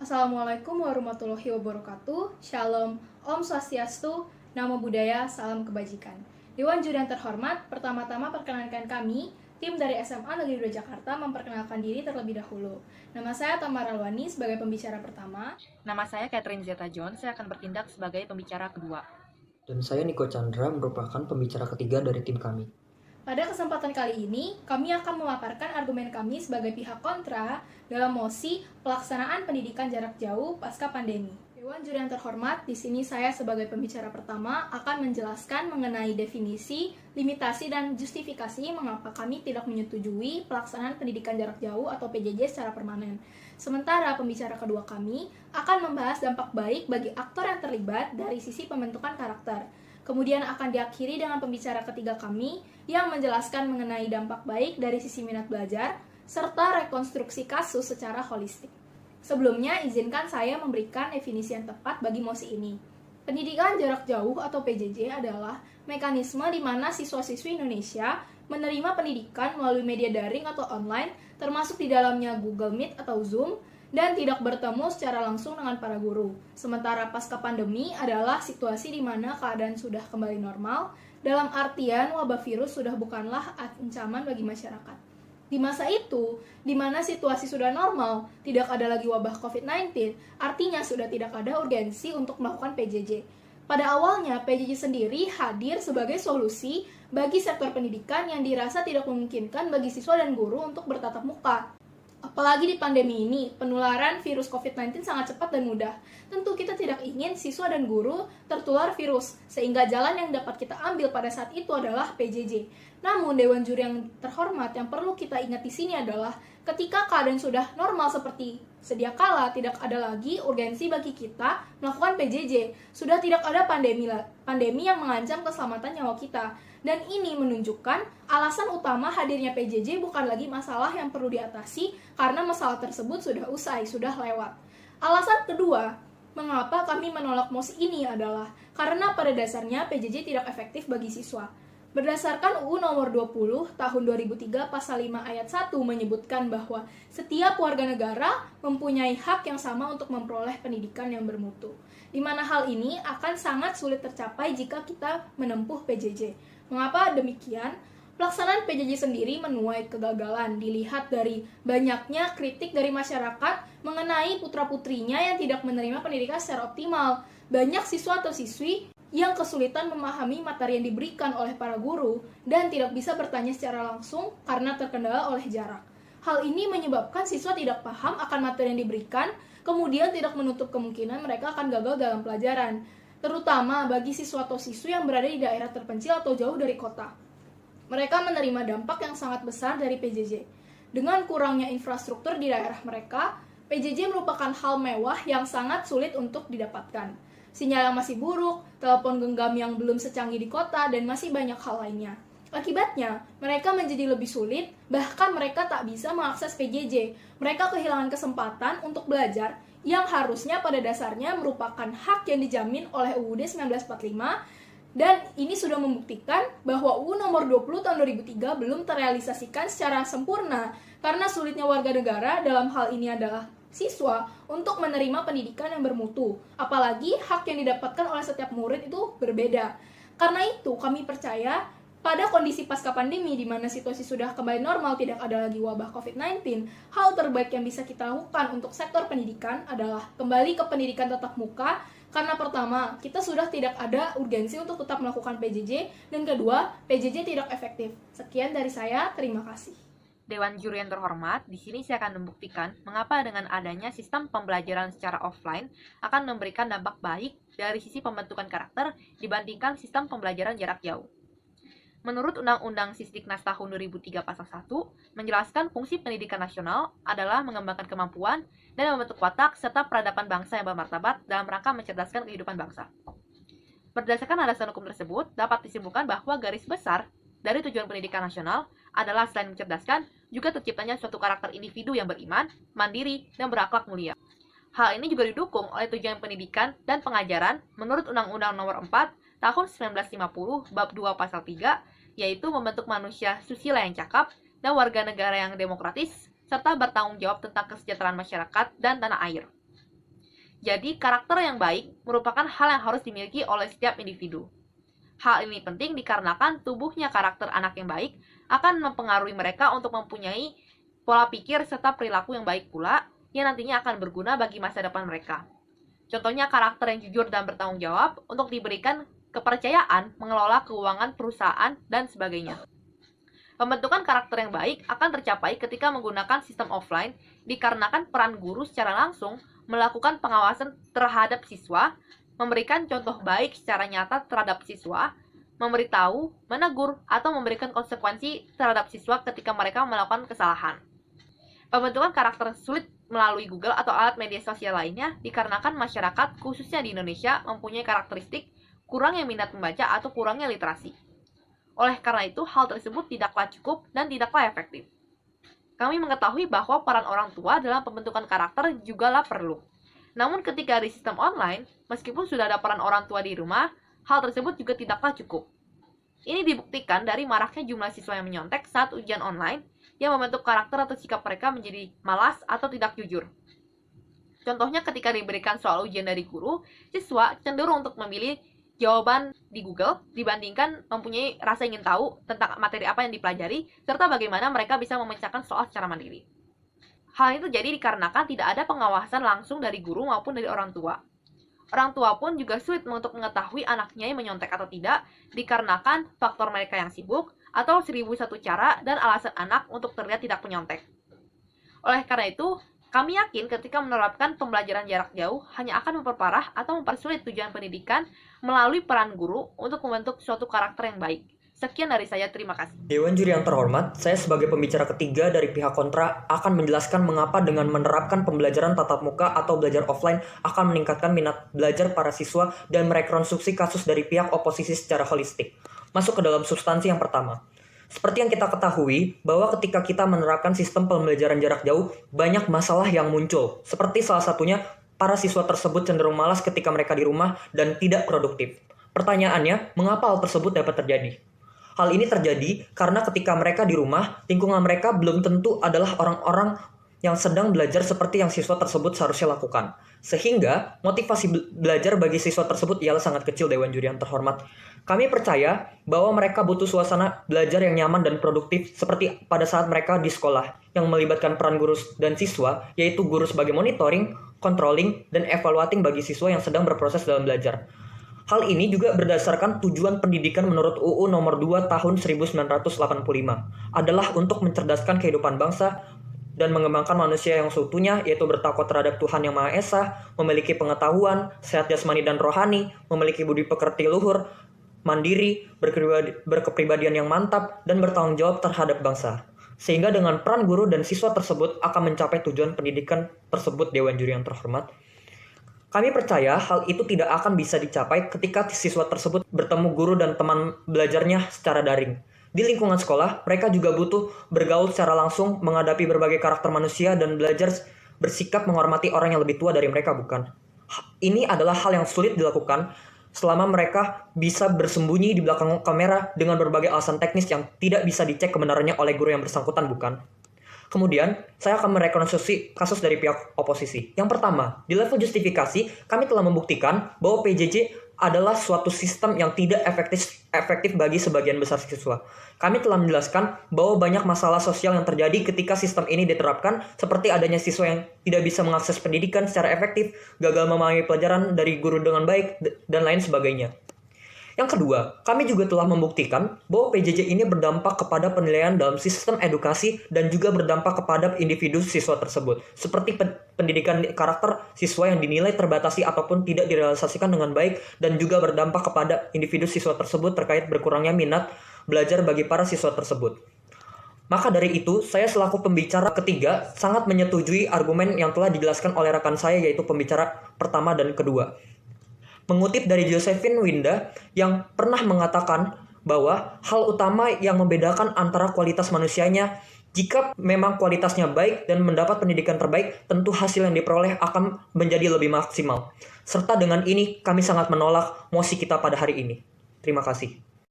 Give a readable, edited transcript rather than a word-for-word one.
Assalamualaikum warahmatullahi wabarakatuh. Shalom, Om Swastiastu, Namo Buddhaya, Salam Kebajikan. Dewan Juri yang terhormat, pertama-tama perkenalkan kami, tim dari SMA Negeri 2 Jakarta memperkenalkan diri terlebih dahulu. Nama saya Tamara Alwani sebagai pembicara pertama. Nama saya Catherine Zeta-John, saya akan bertindak sebagai pembicara kedua. Dan saya Niko Chandra, merupakan pembicara ketiga dari tim kami. Pada kesempatan kali ini, kami akan memaparkan argumen kami sebagai pihak kontra dalam mosi pelaksanaan pendidikan jarak jauh pasca pandemi. Dewan Juri yang terhormat, di sini saya sebagai pembicara pertama akan menjelaskan mengenai definisi, limitasi, dan justifikasi mengapa kami tidak menyetujui pelaksanaan pendidikan jarak jauh atau PJJ secara permanen. Sementara pembicara kedua kami akan membahas dampak baik bagi aktor yang terlibat dari sisi pembentukan karakter. Kemudian akan diakhiri dengan pembicara ketiga kami yang menjelaskan mengenai dampak baik dari sisi minat belajar serta rekonstruksi kasus secara holistik. Sebelumnya, izinkan saya memberikan definisi yang tepat bagi mosi ini. Pendidikan jarak jauh atau PJJ adalah mekanisme di mana siswa-siswi Indonesia menerima pendidikan melalui media daring atau online, termasuk di dalamnya Google Meet atau Zoom, dan tidak bertemu secara langsung dengan para guru. Sementara pasca pandemi adalah situasi di mana keadaan sudah kembali normal, dalam artian wabah virus sudah bukanlah ancaman bagi masyarakat. Di masa itu, di mana situasi sudah normal, tidak ada lagi wabah COVID-19, artinya sudah tidak ada urgensi untuk melakukan PJJ. Pada awalnya, PJJ sendiri hadir sebagai solusi bagi sektor pendidikan yang dirasa tidak memungkinkan bagi siswa dan guru untuk bertatap muka. Apalagi di pandemi ini, penularan virus COVID-19 sangat cepat dan mudah. Tentu kita tidak ingin siswa dan guru tertular virus, sehingga jalan yang dapat kita ambil pada saat itu adalah PJJ. Namun, Dewan Juri yang terhormat yang perlu kita ingat di sini adalah ketika keadaan sudah normal seperti sedia kala, tidak ada lagi urgensi bagi kita melakukan PJJ. Sudah tidak ada pandemi yang mengancam keselamatan nyawa kita. Dan ini menunjukkan alasan utama hadirnya PJJ bukan lagi masalah yang perlu diatasi karena masalah tersebut sudah usai, sudah lewat. Alasan kedua, mengapa kami menolak mosi ini adalah karena pada dasarnya PJJ tidak efektif bagi siswa. Berdasarkan UU nomor 20 tahun 2003 pasal 5 ayat 1 menyebutkan bahwa setiap warga negara mempunyai hak yang sama untuk memperoleh pendidikan yang bermutu. Di mana hal ini akan sangat sulit tercapai jika kita menempuh PJJ. Mengapa demikian? Pelaksanaan PJJ sendiri menuai kegagalan dilihat dari banyaknya kritik dari masyarakat mengenai putra-putrinya yang tidak menerima pendidikan secara optimal. Banyak siswa atau siswi yang kesulitan memahami materi yang diberikan oleh para guru dan tidak bisa bertanya secara langsung karena terkendala oleh jarak. Hal ini menyebabkan siswa tidak paham akan materi yang diberikan, kemudian tidak menutup kemungkinan mereka akan gagal dalam pelajaran, terutama bagi siswa atau siswi yang berada di daerah terpencil atau jauh dari kota. Mereka menerima dampak yang sangat besar dari PJJ. Dengan kurangnya infrastruktur di daerah mereka, PJJ merupakan hal mewah yang sangat sulit untuk didapatkan. Sinyal yang masih buruk, telepon genggam yang belum secanggih di kota, dan masih banyak hal lainnya. Akibatnya, mereka menjadi lebih sulit, bahkan mereka tak bisa mengakses PJJ. Mereka kehilangan kesempatan untuk belajar yang harusnya pada dasarnya merupakan hak yang dijamin oleh UUD 1945, dan ini sudah membuktikan bahwa UU nomor 20 tahun 2003 belum terrealisasikan secara sempurna karena sulitnya warga negara dalam hal ini adalah siswa untuk menerima pendidikan yang bermutu. Apalagi hak yang didapatkan oleh setiap murid itu berbeda. Karena itu kami percaya pada kondisi pasca pandemi di mana situasi sudah kembali normal, tidak ada lagi wabah COVID-19, hal terbaik yang bisa kita lakukan untuk sektor pendidikan adalah kembali ke pendidikan tatap muka. Karena pertama, kita sudah tidak ada urgensi untuk tetap melakukan PJJ, dan kedua, PJJ tidak efektif. Sekian dari saya, terima kasih. Dewan Juri yang terhormat, di sini saya akan membuktikan mengapa dengan adanya sistem pembelajaran secara offline akan memberikan dampak baik dari sisi pembentukan karakter dibandingkan sistem pembelajaran jarak jauh. Menurut Undang-Undang Sisdiknas tahun 2003 pasal 1, menjelaskan fungsi pendidikan nasional adalah mengembangkan kemampuan dan membentuk watak serta peradaban bangsa yang bermartabat dalam rangka mencerdaskan kehidupan bangsa. Berdasarkan alasan hukum tersebut, dapat disimpulkan bahwa garis besar dari tujuan pendidikan nasional adalah selain mencerdaskan, juga terciptanya suatu karakter individu yang beriman, mandiri, dan berakhlak mulia. Hal ini juga didukung oleh tujuan pendidikan dan pengajaran menurut Undang-Undang Nomor 4 Tahun 1950 Bab 2 Pasal 3, yaitu membentuk manusia susila yang cakap dan warga negara yang demokratis, serta bertanggung jawab tentang kesejahteraan masyarakat dan tanah air. Jadi, karakter yang baik merupakan hal yang harus dimiliki oleh setiap individu. Hal ini penting dikarenakan tubuhnya karakter anak yang baik akan mempengaruhi mereka untuk mempunyai pola pikir serta perilaku yang baik pula, yang nantinya akan berguna bagi masa depan mereka. Contohnya karakter yang jujur dan bertanggung jawab untuk diberikan kepercayaan mengelola keuangan perusahaan dan sebagainya. Pembentukan karakter yang baik akan tercapai ketika menggunakan sistem offline dikarenakan peran guru secara langsung melakukan pengawasan terhadap siswa, memberikan contoh baik secara nyata terhadap siswa, memberitahu, menegur, atau memberikan konsekuensi terhadap siswa ketika mereka melakukan kesalahan. Pembentukan karakter sulit melalui Google atau alat media sosial lainnya dikarenakan masyarakat, khususnya di Indonesia, mempunyai karakteristik kurangnya minat membaca atau kurangnya literasi. Oleh karena itu, hal tersebut tidaklah cukup dan tidaklah efektif. Kami mengetahui bahwa peran orang tua dalam pembentukan karakter jugalah perlu. Namun ketika di sistem online, meskipun sudah ada peran orang tua di rumah, hal tersebut juga tidaklah cukup. Ini dibuktikan dari maraknya jumlah siswa yang menyontek saat ujian online yang membentuk karakter atau sikap mereka menjadi malas atau tidak jujur. Contohnya ketika diberikan soal ujian dari guru, siswa cenderung untuk memilih jawaban di Google dibandingkan mempunyai rasa ingin tahu tentang materi apa yang dipelajari serta bagaimana mereka bisa memecahkan soal secara mandiri. Hal itu terjadi dikarenakan tidak ada pengawasan langsung dari guru maupun dari orang tua. Orang tua pun juga sulit untuk mengetahui anaknya yang menyontek atau tidak dikarenakan faktor mereka yang sibuk atau 1001 cara dan alasan anak untuk terlihat tidak menyontek. Oleh karena itu, kami yakin ketika menerapkan pembelajaran jarak jauh hanya akan memperparah atau mempersulit tujuan pendidikan melalui peran guru untuk membentuk suatu karakter yang baik. Sekian dari saya, terima kasih. Dewan juri yang terhormat, saya sebagai pembicara ketiga dari pihak kontra akan menjelaskan mengapa dengan menerapkan pembelajaran tatap muka atau belajar offline akan meningkatkan minat belajar para siswa dan merekonstruksi kasus dari pihak oposisi secara holistik. Masuk ke dalam substansi yang pertama. Seperti yang kita ketahui, bahwa ketika kita menerapkan sistem pembelajaran jarak jauh, banyak masalah yang muncul. Seperti salah satunya, para siswa tersebut cenderung malas ketika mereka di rumah dan tidak produktif. Pertanyaannya, mengapa hal tersebut dapat terjadi? Hal ini terjadi karena ketika mereka di rumah, lingkungan mereka belum tentu adalah orang-orang yang sedang belajar seperti yang siswa tersebut seharusnya lakukan. Sehingga, motivasi belajar bagi siswa tersebut ialah sangat kecil, Dewan Juri yang terhormat. Kami percaya bahwa mereka butuh suasana belajar yang nyaman dan produktif seperti pada saat mereka di sekolah, yang melibatkan peran guru dan siswa, yaitu guru sebagai monitoring, controlling, dan evaluating bagi siswa yang sedang berproses dalam belajar. Hal ini juga berdasarkan tujuan pendidikan menurut UU Nomor 2 Tahun 1985, adalah untuk mencerdaskan kehidupan bangsa dan mengembangkan manusia yang seutuhnya, yaitu bertakwa terhadap Tuhan Yang Maha Esa, memiliki pengetahuan, sehat jasmani dan rohani, memiliki budi pekerti luhur, mandiri, berkepribadian yang mantap, dan bertanggung jawab terhadap bangsa. Sehingga dengan peran guru dan siswa tersebut akan mencapai tujuan pendidikan tersebut, Dewan Juri yang terhormat. Kami percaya hal itu tidak akan bisa dicapai ketika siswa tersebut bertemu guru dan teman belajarnya secara daring. Di lingkungan sekolah, mereka juga butuh bergaul secara langsung, menghadapi berbagai karakter manusia, dan belajar bersikap menghormati orang yang lebih tua dari mereka, bukan? Ini adalah hal yang sulit dilakukan selama mereka bisa bersembunyi di belakang kamera dengan berbagai alasan teknis yang tidak bisa dicek kebenarannya oleh guru yang bersangkutan, bukan? Kemudian, saya akan merekonstruksi kasus dari pihak oposisi. Yang pertama, di level justifikasi, kami telah membuktikan bahwa PJJ adalah suatu sistem yang tidak efektif bagi sebagian besar siswa. Kami telah menjelaskan bahwa banyak masalah sosial yang terjadi ketika sistem ini diterapkan, seperti adanya siswa yang tidak bisa mengakses pendidikan secara efektif, gagal memahami pelajaran dari guru dengan baik, dan lain sebagainya. Yang kedua, kami juga telah membuktikan bahwa PJJ ini berdampak kepada penilaian dalam sistem edukasi dan juga berdampak kepada individu siswa tersebut, seperti pendidikan karakter siswa yang dinilai terbatasi ataupun tidak direalisasikan dengan baik, dan juga berdampak kepada individu siswa tersebut terkait berkurangnya minat belajar bagi para siswa tersebut. Maka dari itu, saya selaku pembicara ketiga sangat menyetujui argumen yang telah dijelaskan oleh rekan saya, yaitu pembicara pertama dan kedua. Mengutip dari Josephine Winda yang pernah mengatakan bahwa hal utama yang membedakan antara kualitas manusianya, jika memang kualitasnya baik dan mendapat pendidikan terbaik, tentu hasil yang diperoleh akan menjadi lebih maksimal. Serta dengan ini kami sangat menolak mosi kita pada hari ini. Terima kasih.